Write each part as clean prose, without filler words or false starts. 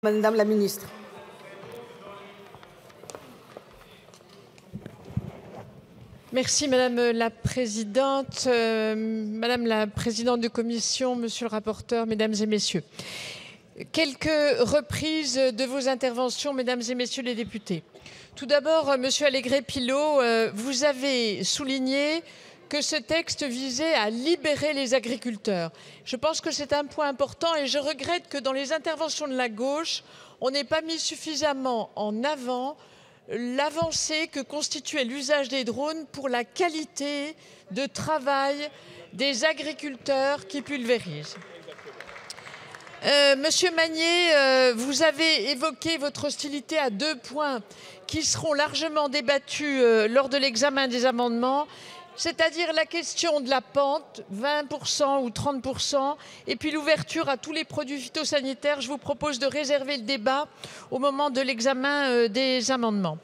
Madame la ministre. Merci Madame la Présidente, Madame la Présidente de Commission, Monsieur le rapporteur, Mesdames et Messieurs. Quelques reprises de vos interventions, Mesdames et Messieurs les députés. Tout d'abord, Monsieur Allégret-Pilot, vous avez souligné que ce texte visait à libérer les agriculteurs. Je pense que c'est un point important et je regrette que dans les interventions de la gauche, on n'ait pas mis suffisamment en avant l'avancée que constituait l'usage des drones pour la qualité de travail des agriculteurs qui pulvérisent. Monsieur Magnier, vous avez évoqué votre hostilité à 2 points qui seront largement débattus lors de l'examen des amendements, c'est-à-dire la question de la pente, 20% ou 30%, et puis l'ouverture à tous les produits phytosanitaires. Je vous propose de réserver le débat au moment de l'examen des amendements.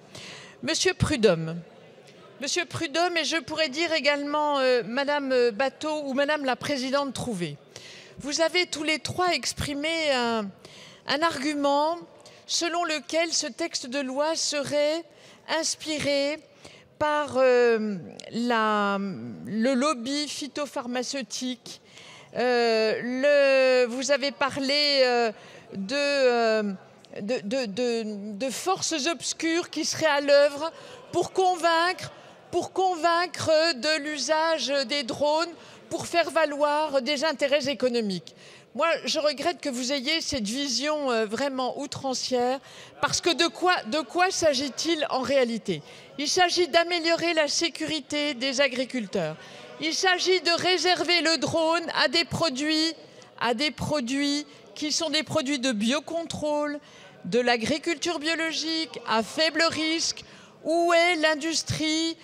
Monsieur Prudhomme, et je pourrais dire également Madame Batho ou Madame la Présidente Trouvé, vous avez tous les trois exprimé un argument selon lequel ce texte de loi serait inspiré par le lobby phytopharmaceutique. Vous avez parlé de forces obscures qui seraient à l'œuvre pour convaincre de l'usage des drones pour faire valoir des intérêts économiques. Moi, je regrette que vous ayez cette vision vraiment outrancière, parce que de quoi s'agit-il en réalité? Il s'agit d'améliorer la sécurité des agriculteurs. Il s'agit de réserver le drone à des produits qui sont des produits de biocontrôle, de l'agriculture biologique, à faible risque. Où est l'industrie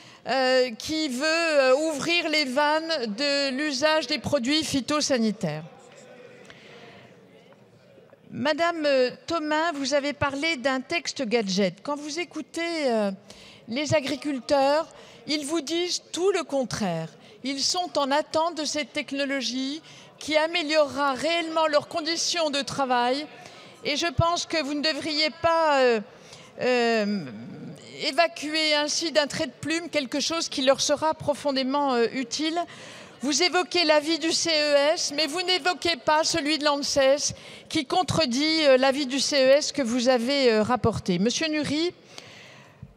qui veut ouvrir les vannes de l'usage des produits phytosanitaires? Madame Thomas, vous avez parlé d'un texte gadget. Quand vous écoutez les agriculteurs, ils vous disent tout le contraire. Ils sont en attente de cette technologie qui améliorera réellement leurs conditions de travail. Et je pense que vous ne devriez pas évacuer ainsi d'un trait de plume quelque chose qui leur sera profondément utile. Vous évoquez l'avis du CES, mais vous n'évoquez pas celui de l'ANSES qui contredit l'avis du CES que vous avez rapporté. Monsieur Nury,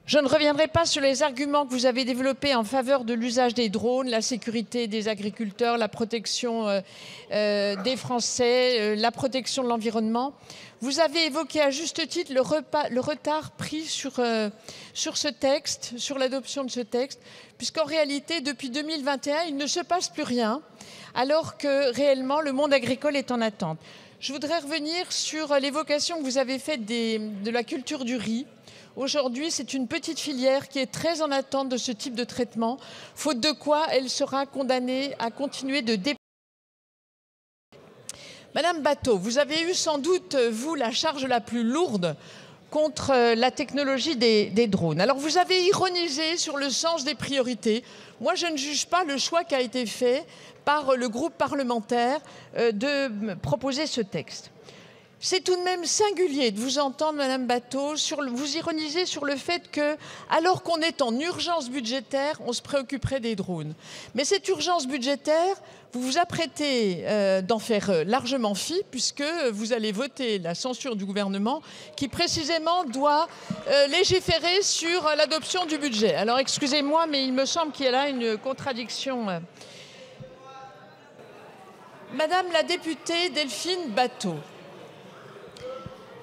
je ne reviendrai pas sur les arguments que vous avez développés en faveur de l'usage des drones, la sécurité des agriculteurs, la protection des Français, la protection de l'environnement. Vous avez évoqué à juste titre le retard pris sur ce texte, sur l'adoption de ce texte, puisqu'en réalité, depuis 2021, il ne se passe plus rien, alors que réellement le monde agricole est en attente. Je voudrais revenir sur l'évocation que vous avez faite de la culture du riz. Aujourd'hui, c'est une petite filière qui est très en attente de ce type de traitement, faute de quoi elle sera condamnée à continuer de dépendre. Madame Batho, vous avez eu sans doute, vous, la charge la plus lourde contre la technologie des drones. Alors, vous avez ironisé sur le sens des priorités. Moi, je ne juge pas le choix qui a été fait par le groupe parlementaire de proposer ce texte. C'est tout de même singulier de vous entendre, Madame Batho, vous ironiser sur le fait que, alors qu'on est en urgence budgétaire, on se préoccuperait des drones. Mais cette urgence budgétaire, vous vous apprêtez d'en faire largement fi, puisque vous allez voter la censure du gouvernement qui, précisément, doit légiférer sur l'adoption du budget. Alors, excusez-moi, mais il me semble qu'il y a là une contradiction. Madame la députée Delphine Batho,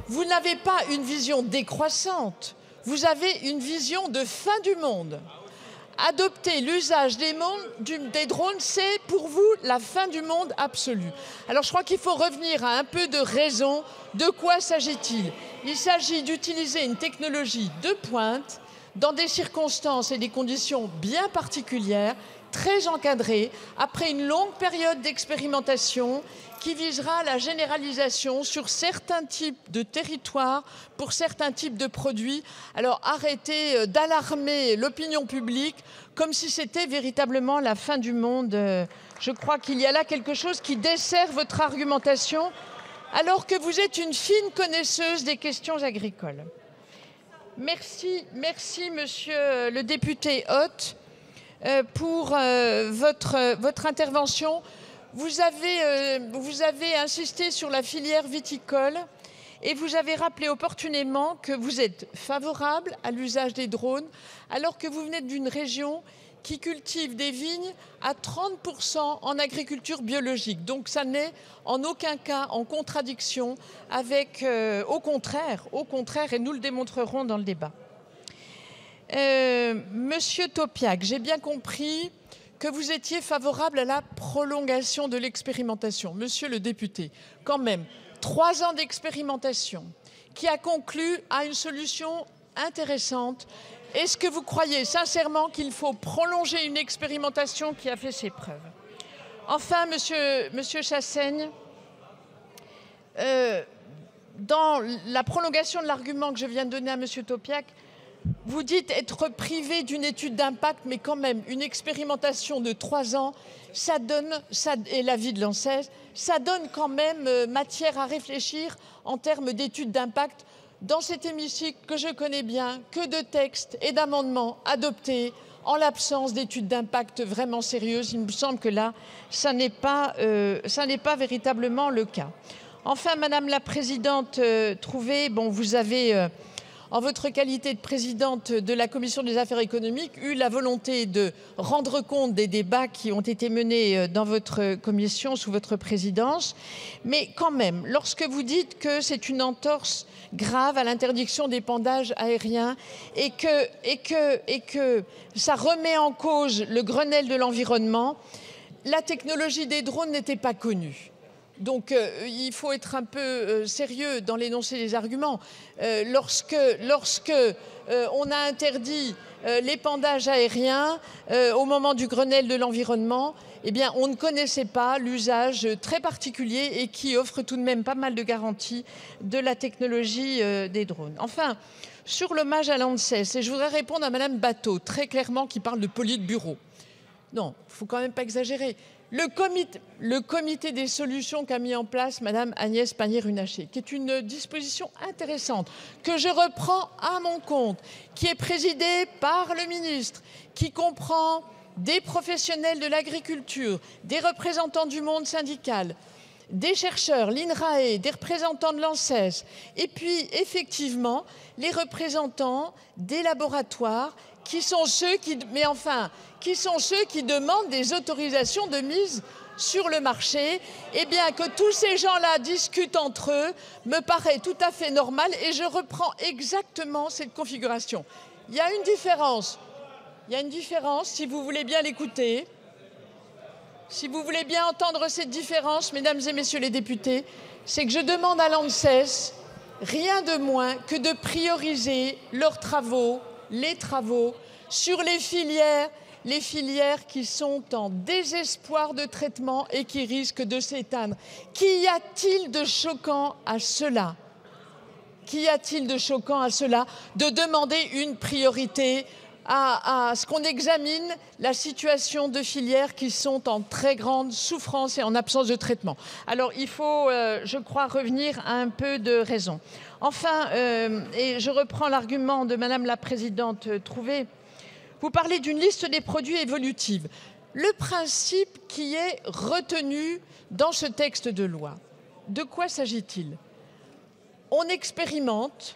vous n'avez pas une vision décroissante, vous avez une vision de fin du monde. Adopter l'usage des drones, c'est pour vous la fin du monde absolue. Alors je crois qu'il faut revenir à un peu de raison. De quoi s'agit-il? Il s'agit d'utiliser une technologie de pointe dans des circonstances et des conditions bien particulières, très encadrées, après une longue période d'expérimentation qui visera la généralisation sur certains types de territoires, pour certains types de produits. Alors arrêtez d'alarmer l'opinion publique comme si c'était véritablement la fin du monde. Je crois qu'il y a là quelque chose qui dessert votre argumentation. alors que vous êtes une fine connaisseuse des questions agricoles. Merci, monsieur le député Hott, pour votre intervention. Vous avez insisté sur la filière viticole et vous avez rappelé opportunément que vous êtes favorable à l'usage des drones, alors que vous venez d'une région qui cultive des vignes à 30% en agriculture biologique. Donc ça n'est en aucun cas en contradiction avec, au contraire, et nous le démontrerons dans le débat. Monsieur Topiak, j'ai bien compris que vous étiez favorable à la prolongation de l'expérimentation. Monsieur le député, quand même, 3 ans d'expérimentation qui a conclu à une solution intéressante. Est-ce que vous croyez sincèrement qu'il faut prolonger une expérimentation qui a fait ses preuves? Enfin, monsieur Chassaigne, dans la prolongation de l'argument que je viens de donner à monsieur Topiak, vous dites être privé d'une étude d'impact, mais quand même, une expérimentation de 3 ans, et l'avis de l'ANSES, ça donne quand même matière à réfléchir en termes d'études d'impact. Dans cet hémicycle que je connais bien, que de textes et d'amendements adoptés en l'absence d'études d'impact vraiment sérieuses. Il me semble que là, ça n'est pas véritablement le cas. Enfin, Madame la Présidente Trouvé, bon, vous avez, en votre qualité de présidente de la Commission des affaires économiques, eu la volonté de rendre compte des débats qui ont été menés dans votre commission sous votre présidence. Mais quand même, lorsque vous dites que c'est une entorse grave à l'interdiction d'épandage aérien et que ça remet en cause le Grenelle de l'environnement, la technologie des drones n'était pas connue. Donc il faut être un peu sérieux dans l'énoncé des arguments. Lorsque on a interdit l'épandage aérien au moment du Grenelle de l'environnement, eh bien, on ne connaissait pas l'usage très particulier et qui offre tout de même pas mal de garanties de la technologie des drones. Enfin, sur l'hommage à l'ANSES, et je voudrais répondre à Madame Bateau, très clairement, qui parle de politburo. Non, il ne faut quand même pas exagérer. Le comité des solutions qu'a mis en place Madame Agnès Pannier-Runacher, qui est une disposition intéressante, que je reprends à mon compte, qui est présidée par le ministre, qui comprend des professionnels de l'agriculture, des représentants du monde syndical, des chercheurs, l'INRAE, des représentants de l'ANSES, et puis effectivement les représentants des laboratoires qui sont ceux qui demandent des autorisations de mise sur le marché. Eh bien, que tous ces gens-là discutent entre eux me paraît tout à fait normal et je reprends exactement cette configuration. Il y a une différence, si vous voulez bien l'écouter, si vous voulez bien entendre cette différence, mesdames et messieurs les députés, c'est que je demande à l'ANSES rien de moins que de prioriser leurs travaux, les travaux sur les filières qui sont en désespoir de traitement et qui risquent de s'éteindre. Qu'y a-t-il de choquant à cela? Qu'y a-t-il de choquant à cela de demander une priorité à ce qu'on examine la situation de filières qui sont en très grande souffrance et en absence de traitement? Alors, il faut, je crois, revenir à un peu de raison. Enfin, et je reprends l'argument de Madame la Présidente Trouvé, vous parlez d'une liste des produits évolutifs. Le principe qui est retenu dans ce texte de loi, de quoi s'agit-il? On expérimente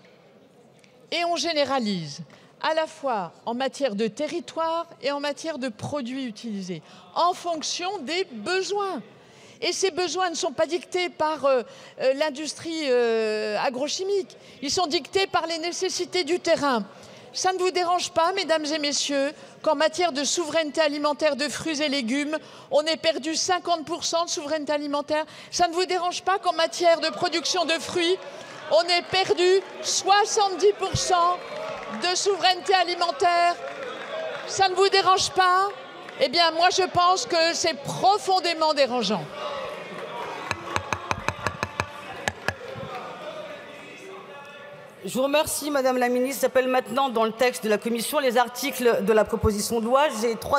et on généralise, à la fois en matière de territoire et en matière de produits utilisés, en fonction des besoins. Et ces besoins ne sont pas dictés par l'industrie agrochimique, ils sont dictés par les nécessités du terrain. Ça ne vous dérange pas, mesdames et messieurs, qu'en matière de souveraineté alimentaire de fruits et légumes, on ait perdu 50% de souveraineté alimentaire? Ça ne vous dérange pas qu'en matière de production de fruits, on ait perdu 70% de souveraineté alimentaire? Ça ne vous dérange pas? Eh bien, moi, je pense que c'est profondément dérangeant. Je vous remercie, Madame la Ministre. J'appelle maintenant dans le texte de la Commission les articles de la proposition de loi. J'ai 3